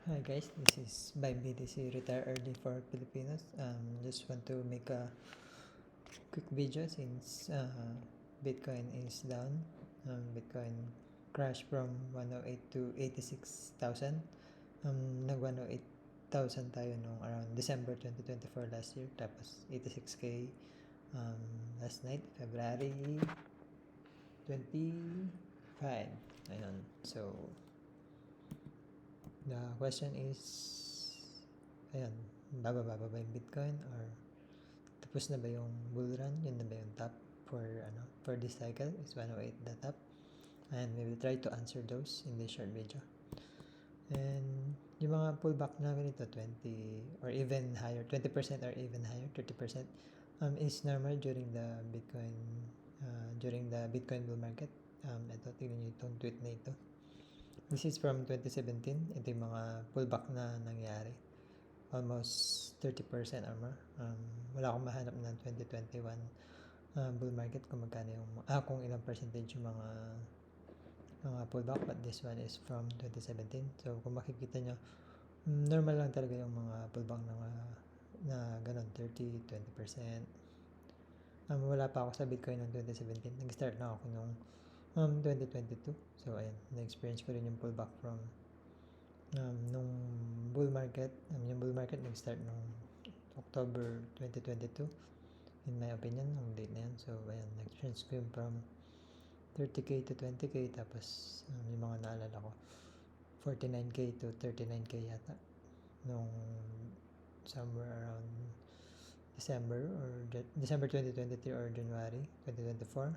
Hi guys, this is by BTC Retire Early for Filipinos. Just want to make a quick video since Bitcoin is down. Bitcoin crashed from 108 to 86,000. Nag 108,000 tayo nung around December 2024 last year. Tapos 86K last night, February 25. Ayun. So, the question is, ayan, bababa ba yung Bitcoin or tapos na ba yung bull run? Yun na ba yung top for this cycle? Is 108 the top? And we will try to answer those in this short video. And yung mga pullback na ganito, 20 or even higher, 20% or even higher, 30% is normal during the Bitcoin bull market. Ito, tingnan nyo itong tweet na ito. This is from 2017. Ito yung mga pullback na nangyari. Almost 30% or more. Wala akong mahanap ng 2021 bull market kung magkano yung kung ilang percentage yung mga pullback, but this one is from 2017. So kung makikita nyo, normal lang talaga yung mga pullback na ganun, 30, 20%. Wala pa ako sa Bitcoin ng 2017. Nag-start na ako nung 2022. So ayan, na-experience ko rin yung pullback from nung bull market. Yung bull market nag-start nung October 2022 in my opinion, ang date na yan. So ayan, nag-experience ko yung from 30k to 20k, tapos yung mga naalala ko 49k to 39k yata nung somewhere around December 2023 or January 2024.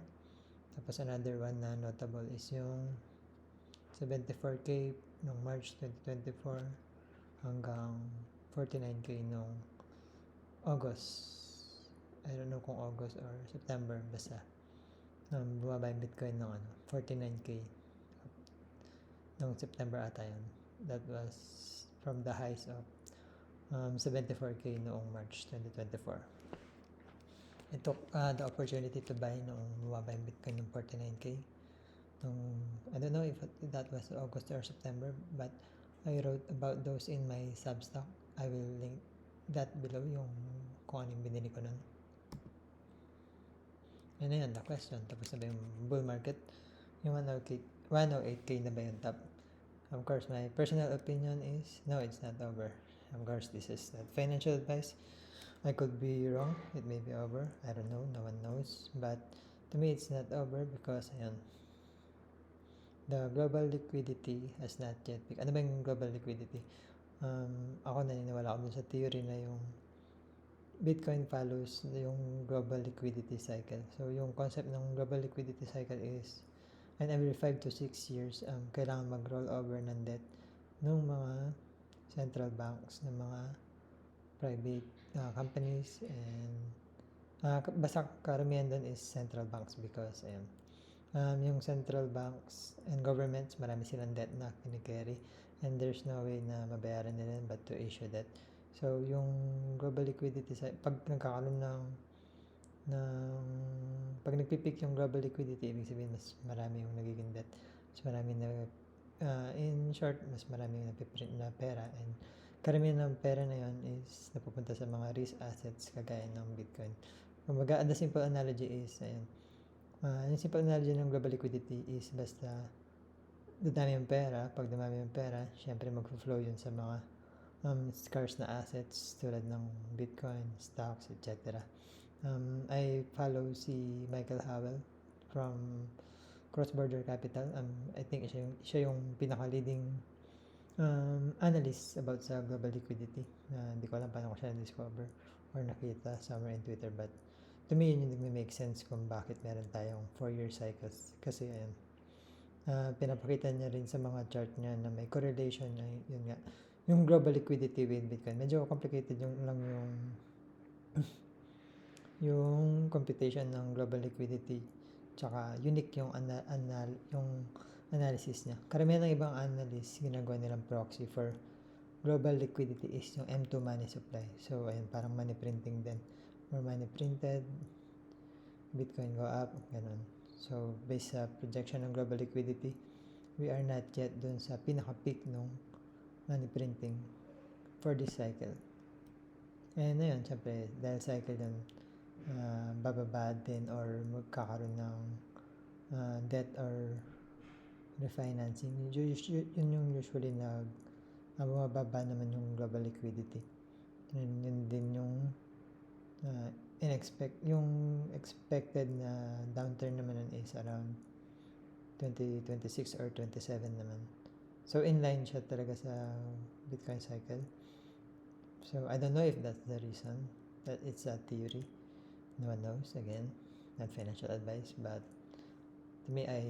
Tapos another one na notable is yung 74k nung March 2024 hanggang 49k nung August. I don't know kung August or September, basta bumaba yung Bitcoin ng 49k nung September ata yun. That was from the highs of 74k noong March 2024. I took the opportunity to buy noong bumaba yung Bitcoin ng 49k. I don't know if that was August or September, but I wrote about those in my Substack. I will link that below, yung kung anong binili ko nun. And ayan, the question, tapos na ba yung bull market? Yung 108k na ba yung top? Of course, my personal opinion is, no, it's not over. Of course, this is not financial advice. I could be wrong. It may be over. I don't know. No one knows. But to me, it's not over because ayan, the global liquidity has not yet peaked. Ano ba yung global liquidity? Ako naniniwala ako dun sa theory na yung Bitcoin follows yung global liquidity cycle. So yung concept ng global liquidity cycle is, and every 5 to 6 years, kailangan mag-roll over ng debt ng mga central banks, ng mga private companies, and basta karamihan doon is central banks because yung central banks and governments, marami silang debt na kinikerry, and there's no way na mabayaran nila but to issue debt. So yung global liquidity, pag nagkakaroon pag nagpipik yung global liquidity, ibig sabihin mas marami yung nagiging debt, mas marami na in short, mas marami yung napiprint na pera, and karamihan ng pera na yun is napupunta sa mga risk assets kagaya ng Bitcoin. Kumbaga, the simple analogy is, yung simple analogy ng global liquidity is basta dadami yung pera. Pag dumami yung pera, syempre mag-flow yun sa mga scarce na assets tulad ng Bitcoin, stocks, etc. I follow si Michael Howell from Cross Border Capital. I think siya yung pinaka-leading analyst about sa global liquidity. Hindi ko alam paano ko siya na-discover or nakita somewhere in Twitter, but to me yun yung nagme-make sense kung bakit meron tayong 4-year cycles. Kasi ayun, pinapakita niya rin sa mga chart niya na may correlation na yun nga, yung global liquidity with Bitcoin. Medyo complicated yung yung computation ng global liquidity, tsaka unique yung analysis niya. Karamihan ng ibang analysts, ginagawa nilang proxy for global liquidity is yung M2 money supply. So ayun, parang money printing din. More money printed, Bitcoin go up, ganun. So based sa projection ng global liquidity, we are not yet dun sa pinaka-peak nung money printing for this cycle. And ayun, syempre, dahil cycle yun, bababa din or magkakaroon ng debt or refinancing. Yun yung usually bumababa naman yung global liquidity. Yun din yung yung expected na downturn naman nun is around 2026 or 27 naman. So inline siya talaga sa Bitcoin cycle. So I don't know if that's the reason, that it's a theory. No one knows. Again, not financial advice, but to me, I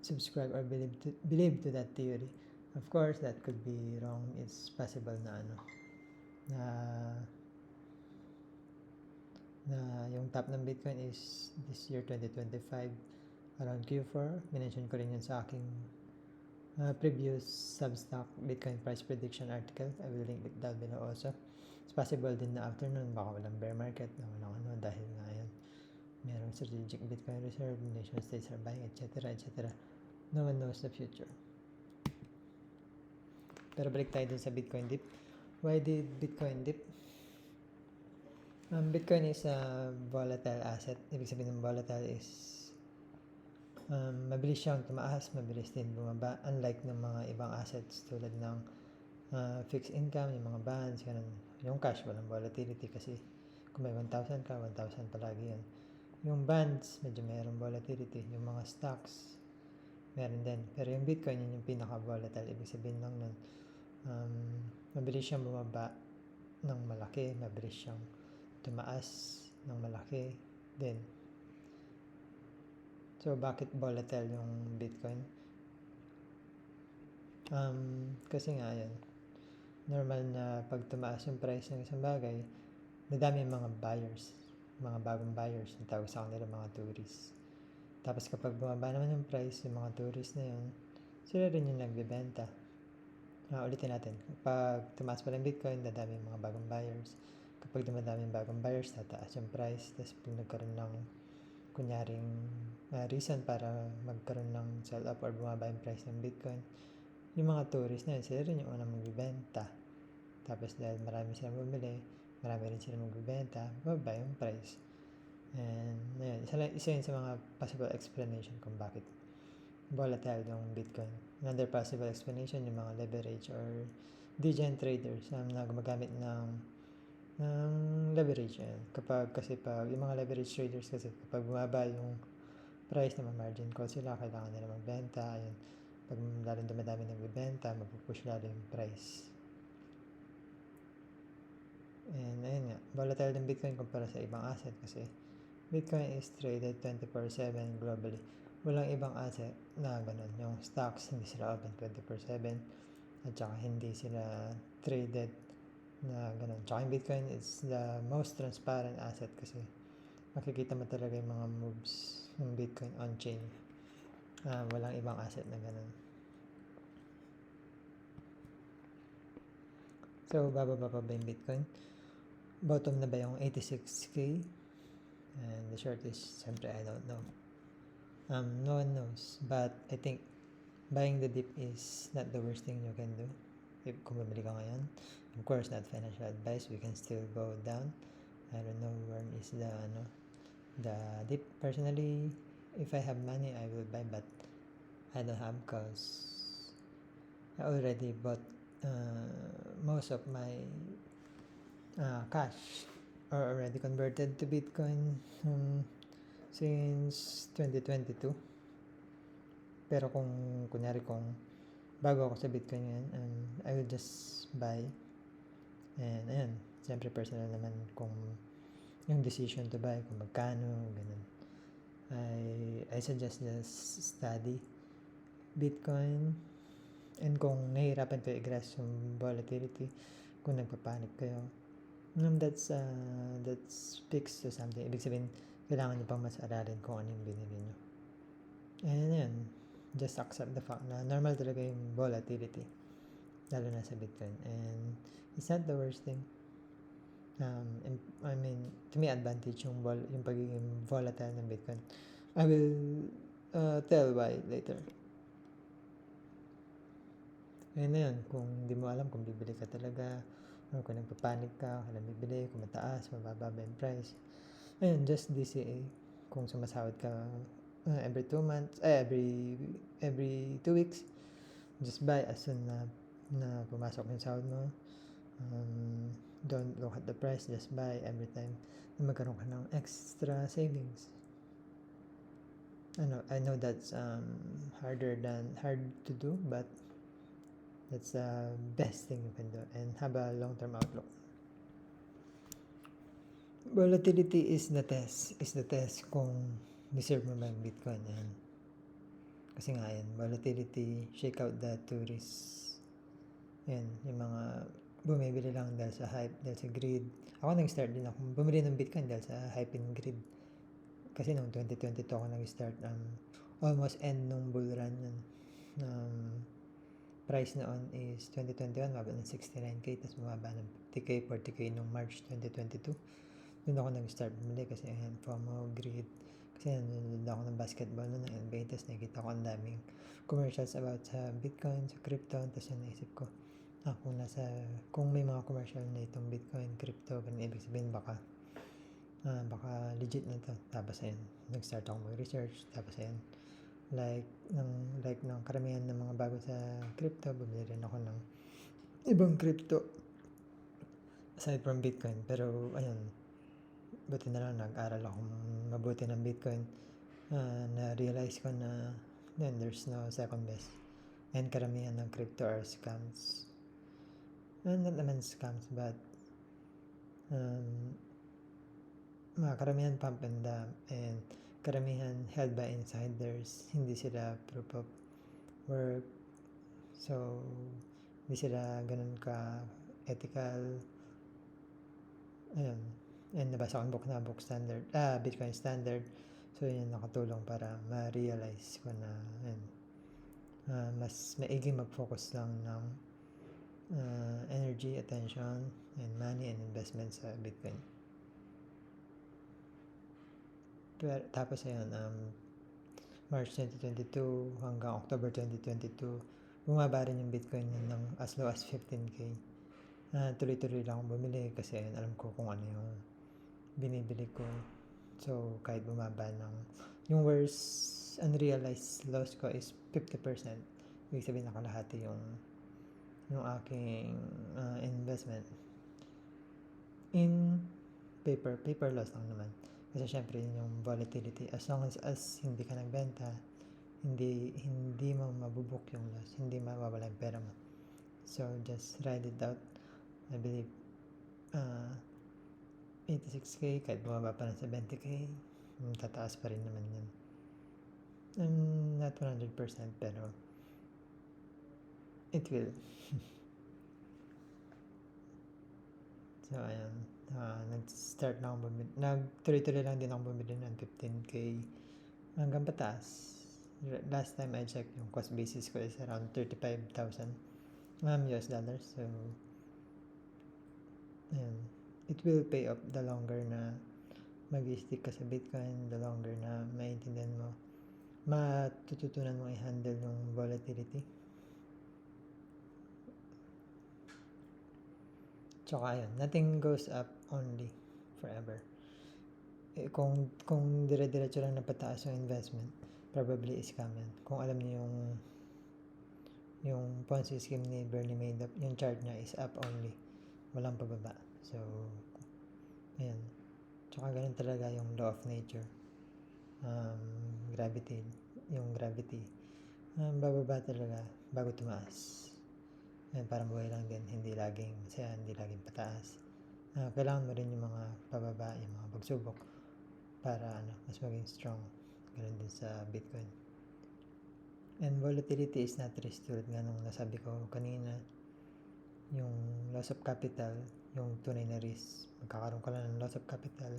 subscribe or believe to that theory. Of course, that could be wrong. It's possible na yung top ng Bitcoin is this year 2025 around Q4. Minention ko rin yun sa aking previous Substack Bitcoin price prediction article. I will link it down below also. It's possible din na after nun baka walang bear market na walang dahil nga yun merong strategic Bitcoin reserve, nation states are buying, etc. No one knows the future. Pero balik tayo dun sa Bitcoin dip. Why did Bitcoin dip? Bitcoin is a volatile asset. Ibig sabihin ng volatile is mabilis siyang tumaas, mabilis din bumaba. Unlike ng mga ibang assets tulad ng fixed income, yung mga bonds, ganun. Yung cash, walang volatility kasi kung may 1,000 ka, 1,000 palagi yun. Yung bonds, medyo mayroong volatility. Yung mga stocks, meron din. Pero yung Bitcoin, yun yung pinaka-volatile. Ibig sabihin lang nun, mabilis siyang bumaba ng malaki, mabilis siyang tumaas ng malaki din. So, bakit volatile yung Bitcoin? Kasi nga yan, normal na pag tumaas yung price ng isang bagay, nadami yung mga buyers, mga bagong buyers, yung tawag sa kanila mga tourists. Tapos kapag bumaba naman yung price, yung mga tourists na yun, sila rin yung nagbibenta. Ulitin natin, kapag tumaas pa ng Bitcoin, dadami yung mga bagong buyers. Kapag dumadami yung bagong buyers, tataas yung price. Tapos pag nagkaroon ng kunyaring reason para magkaroon ng sell-up or bumaba yung price ng Bitcoin, yung mga tourists na yun, sila rin yung unang magbibenta. Tapos dahil marami silang bumili, marami rin silang magbibenta, bababa yung price. And yun, isa yun sa mga possible explanation kung bakit volatile yung Bitcoin. Another possible explanation, yung mga leverage or degen traders na gumagamit ng leverage. Kasi pag yung mga leverage traders kasi kapag bumaba yung price na margin call sila, kailangan nila magbenta. Ayun, pag lalong dumadami nagbibenta, mapupush lalo yung price. And ayun nga, volatile yung Bitcoin kumpara sa ibang asset kasi Bitcoin is traded 24/7 globally. Walang ibang asset na ganun. Yung stocks, hindi sila open 24/7 at saka hindi sila traded na ganun. Tsaka yung Bitcoin is the most transparent asset kasi makikita mo talaga yung mga moves ng Bitcoin on-chain. Walang ibang asset na ganun. So, bababa pa ba yung Bitcoin? Bottom na ba yung 86K? And the short is, siyempre, I don't know. No one knows. But I think buying the dip is not the worst thing you can do. Kung bumili ka ngayon, of course, not financial advice. We can still go down. I don't know where is the dip. Personally, if I have money, I will buy, but I don't have because I already bought most of my cash are already converted to Bitcoin since 2022. Pero kung bago ako sa Bitcoin ngayon, I will just buy. And ayun, siyempre personal naman kung yung decision to buy, kung magkano, ganun. I suggest just study Bitcoin. And kung nahihirapan kayo i-grasp yung volatility, kung nagpapanik kayo, that's speaks to something. Ibig sabihin, kailangan nyo pang mas aralin kung ano yung binili nyo. And then, just accept the fact na normal talaga yung volatility, lalo na sa Bitcoin. And it's not the worst thing. I mean, to me, advantage yung pagiging volatile ng Bitcoin. I will tell why later. Ayun na yun, kung di mo alam kung bibili ka talaga, or kung nagpapanik ka, kailan bibili, kung mataas, mababa ba yung price. Ayun, just DCA. Kung sumasahod ka every 2 months, every 2 weeks, just buy as soon na pumasok yung sahod mo. Don't look at the price, just buy every time na magkaroon ka ng extra savings. I know that's hard to do, but that's the best thing you can do and have a long-term outlook. Volatility is the test kung deserve mo ba yung Bitcoin. Ayan. Kasi nga yan, volatility, shake out the tourists. Ayan, yung mga bumibili lang dahil sa hype, dahil sa greed. Ako nag-start din ako bumili ng Bitcoin dahil sa hype and greed. Kasi noong 2022 ako nag-start, almost end nung bull run yun. Price noon is 2021, mababa ng 69k, tapos mababa ng 50k, 40k nung March 2022. Doon ako nag-start bumili kasi ayan, FOMO, greed. Kasi nanonood ako ng basketball noon ng NBA, tapos nakikita ko ang daming commercials about sa Bitcoin, sa crypto, tapos yung naisip ko, kung may mga commercial na itong Bitcoin, crypto, ganun, ibig sabihin baka legit na to. Tapos ayun, nag-start ako mag-research, tapos ayun, like ng karamihan ng mga bago sa crypto, bumili rin ako ng ibang crypto aside from Bitcoin. Pero ayun, buti na lang nag-aral ako mabuti ng Bitcoin. Na-realize ko na there's no second best. And karamihan ng crypto are scams. Not naman scams, but karamihan pump and dump, and karamihan held by insiders. Hindi sila proof of work. So, hindi sila ganun ka ethical. Ayun. And nabasa ko yung book na Bitcoin Standard. So, yun nakatulong para ma-realize ko na mas maigi mag-focus lang ng energy, attention, and money and investment sa Bitcoin. Pero, tapos ayun, March 2022 hanggang October 2022, bumaba rin yung Bitcoin ng as low as 15k. Tuloy-tuloy lang akong bumili kasi ayun, alam ko kung ano yung binibili ko. So, kahit bumaba yung worst unrealized loss ko is 50%. Ibig sabihin nakalahati yung aking investment. In paper loss lang naman. Kasi syempre yung volatility, as long as hindi ka nagbenta, hindi mo mabubuk yung loss, hindi mawawala yung pera mo. So, just ride it out. I believe 86k, kahit bumaba pa ng 70k, tataas pa rin naman yan. Not 100%, pero it will. So, ayan. Nag-start na akong bumili. Nagtuloy-tuloy lang din akong bumili ng 15k hanggang pataas. Last time I checked, yung cost basis ko is around 35,000 US dollars. So, ayan. It will pay off the longer na mag-stick ka sa Bitcoin, the longer na maintindihan mo, matututunan mo i-handle yung volatility. Tsaka ayun, nothing goes up only forever. Kung dire-diretso lang na pataas yung investment, probably scam yan. Kung alam niyo yung Ponzi scheme ni Bernie Madoff, yung chart niya is up only, walang pababa. So, ayan. Tsaka ganun talaga yung law of nature. Gravity, bababa talaga bago tumaas. Ayan, parang buhay lang din, hindi laging masaya, hindi laging pataas. Kailangan mo rin yung mga pababa, yung mga pagsubok para mas maging strong. Ganun din sa Bitcoin. And volatility is not risk, tulad nga nung nasabi ko kanina, yung loss of capital, yung tunay na risk. Magkakaroon ka lang ng loss of capital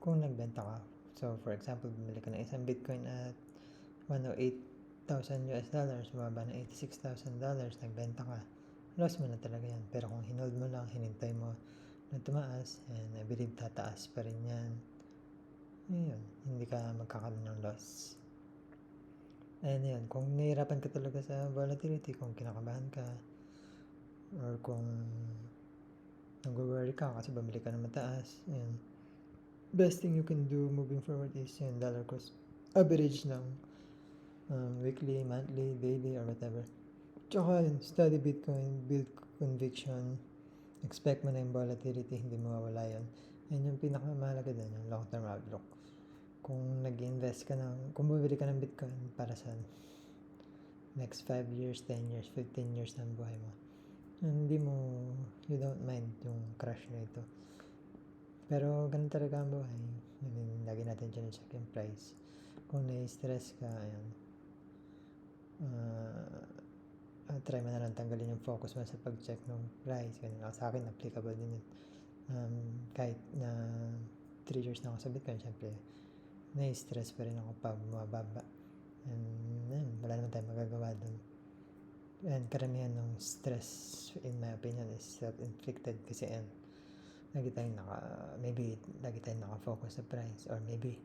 kung nagbenta ka. So, for example, bumili ka ng isang Bitcoin at 108,000 US dollars, bumaba ng $86,000, nagbenta ka, loss mo na talaga yan. Pero kung hinold mo lang, hinintay mo na tumaas, and I believe tataas pa rin yan, ayun, hindi ka magkakaroon ng loss. And yun, kung nahihirapan ka talaga sa volatility, kung kinakabahan ka, or kung nag-worry ka kasi bumili ka ng mataas, yun, best thing you can do moving forward is yung dollar cost average ng weekly, monthly, daily, or whatever. Tsaka yun, study Bitcoin, build conviction, expect mo na yung volatility, hindi mawawala yun. Yan yung pinakamahalaga din, yung long-term outlook. Kung nag-invest ka kung bumili ka ng Bitcoin para sa next 5 years, 10 years, 15 years ng buhay mo, you don't mind yung crash na ito. Pero ganun talaga ang buhay. I mean, lagi natin check yung price. Kung nai-stress ka, ayan, try mo na lang tanggalin yung focus mo sa pag-check ng price. Ganun. Sa akin, applicable din yun. Kahit na 3 years na ako sa Bitcoin, syempre, nai-stress pa rin ako pag mababa. And wala naman tayong magagawa dun. And karamihan ng stress, in my opinion, is self-inflicted kasi lagi tayong naka-focus sa price, or maybe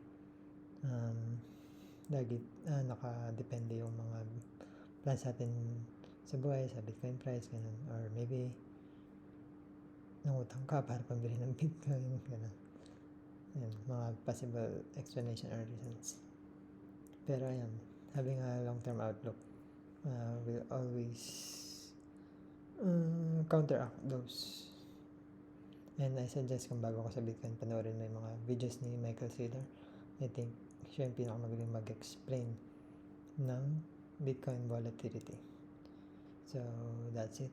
lagi nakadepende yung mga plans natin sa buhay, sa Bitcoin price, ganun. Or maybe nangutang ka para pambili ng Bitcoin, ganun. Yan, mga possible explanation or reasons. Pero yan, having a long-term outlook will always counteract those. And I suggest kung bago ka sa Bitcoin, panoorin mo yung mga videos ni Michael Saylor. I think siya yung pinakamagaling mag-explain ng Bitcoin volatility. So, that's it.